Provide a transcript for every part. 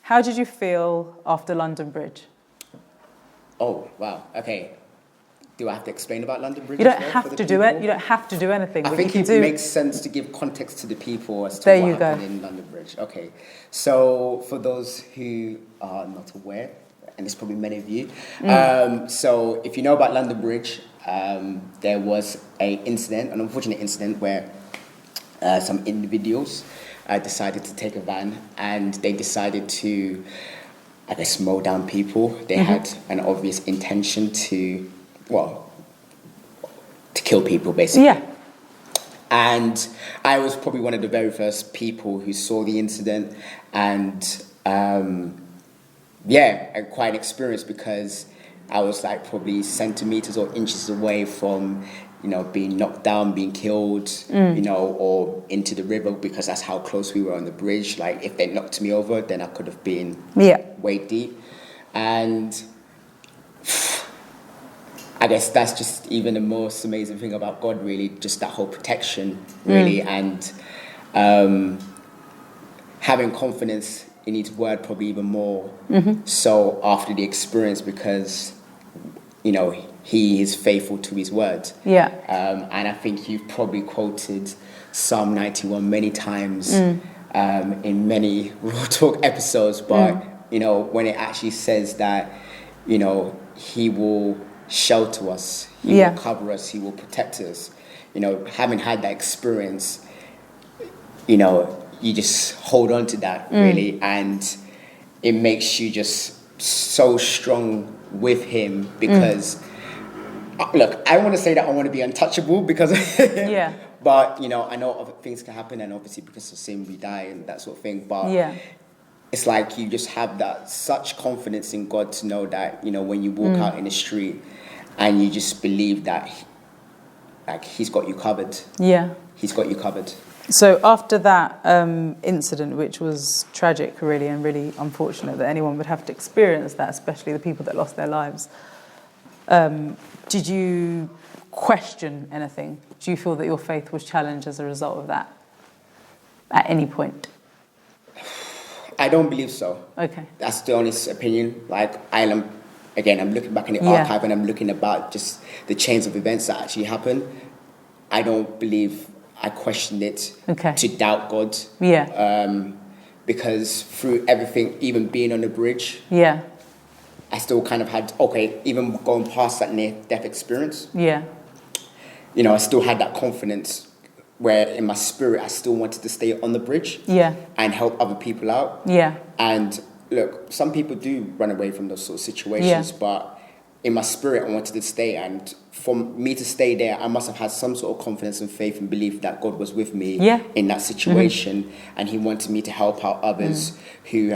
How did you feel after London Bridge? Oh, wow. Okay. Do I have to explain about London Bridge? You don't have to do it. You don't have to do anything. I think it makes sense to give context to the people as to what happened in London Bridge. Okay. So for those who are not aware, and there's probably many of you, so if you know about London Bridge, there was an unfortunate incident where some individuals decided to take a van and they decided to, I guess, mow down people. They had an obvious intention to kill people, basically. Yeah. And I was probably one of the very first people who saw the incident, and quite experienced, because I was like probably centimeters or inches away from, being knocked down, being killed, or into the river, because that's how close we were on the bridge. Like, if they knocked me over, then I could have been way deep. And I guess that's just even the most amazing thing about God, really, just that whole protection, really, and having confidence in His word, probably even more so after the experience, because, He is faithful to His word. Yeah. And I think you've probably quoted Psalm 91 many times in many Raw Talk episodes, but, when it actually says that, He will shelter us, He will cover us, He will protect us. Having had that experience, you just hold on to that, really, and it makes you just so strong with Him, because look, I want to say that I want to be untouchable, because but I know other things can happen, and obviously because of sin we die and that sort of thing, but it's like you just have that such confidence in God to know that when you walk out in the street, and you just believe that, He's got you covered. Yeah. He's got you covered. So after that incident, which was tragic, really, and really unfortunate that anyone would have to experience that, especially the people that lost their lives, did you question anything? Do you feel that your faith was challenged as a result of that at any point? I don't believe so. Okay. That's the honest opinion. I'm looking back in the archive, and I'm looking about just the chains of events that actually happened. I don't believe I questioned it to doubt God. Yeah. Because through everything, even being on the bridge, I still kind of had, even going past that near-death experience, I still had that confidence where in my spirit I still wanted to stay on the bridge and help other people out. Yeah. And look, some people do run away from those sort of situations, but in my spirit I wanted to stay, and for me to stay there I must have had some sort of confidence and faith and belief that God was with me in that situation, and He wanted me to help out others who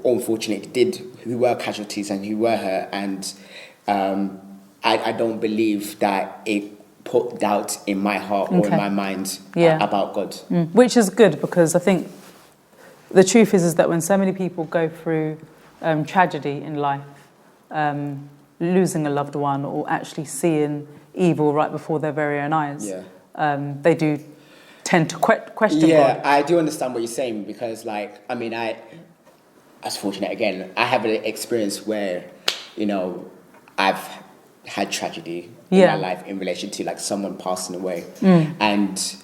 unfortunately who were casualties and who were hurt, and I don't believe that it put doubt in my heart or in my mind about God. Which is good, because I think the truth is that when so many people go through tragedy in life, losing a loved one or actually seeing evil right before their very own eyes, they do tend to question God. Yeah, I do understand what you're saying, because I was fortunate again. I have an experience where, I've had tragedy in my life in relation to someone passing away, and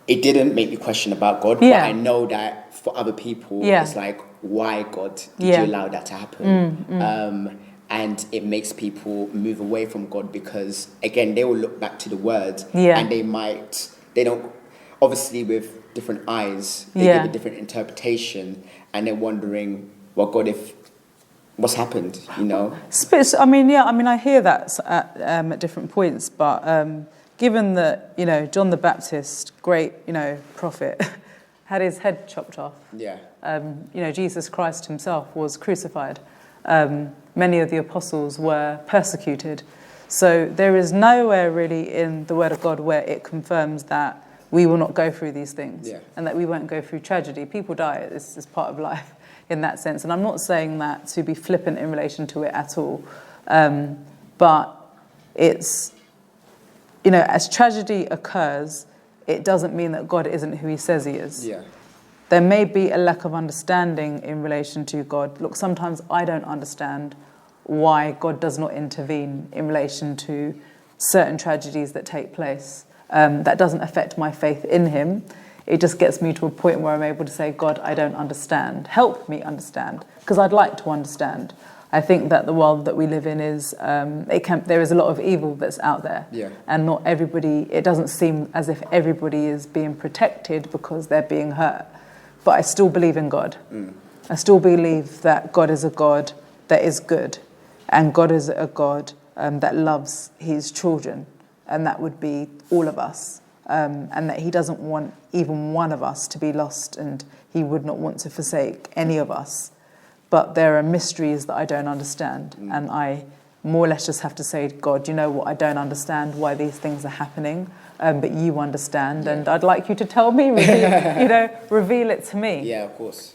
it didn't make me question about God, but I know that for other people, it's why God did you allow that to happen? And it makes people move away from God, because again, they will look back to the word and they don't, obviously with different eyes, they give a different interpretation, and they're wondering, well, God, what's happened, I hear that at different points, but given that, John the Baptist, great, prophet, had his head chopped off. Yeah. Jesus Christ himself was crucified. Many of the apostles were persecuted. So there is nowhere really in the Word of God where it confirms that we will not go through these things and that we won't go through tragedy. People die. It's part of life in that sense. And I'm not saying that to be flippant in relation to it at all. But it's, as tragedy occurs, it doesn't mean that God isn't who He says He is. Yeah. there may be a lack of understanding in relation to God. Look, sometimes I don't understand why God does not intervene in relation to certain tragedies that take place. That doesn't affect my faith in him. It just gets me to a point where I'm able to say, God, I don't understand. Help me understand, because I'd like to understand. I think that the world that we live in is, there is a lot of evil that's out there. And not everybody, it doesn't seem as if everybody is being protected because they're being hurt. But I still believe in God. I still believe that God is a God that is good. And God is a God that loves his children. And that would be all of us. And that he doesn't want even one of us to be lost. And he would not want to forsake any of us. But there are mysteries that I don't understand. And I more or less just have to say, God, you know what, I don't understand why these things are happening. But you understand. And I'd like you to tell me, reveal it to me. Yeah, of course.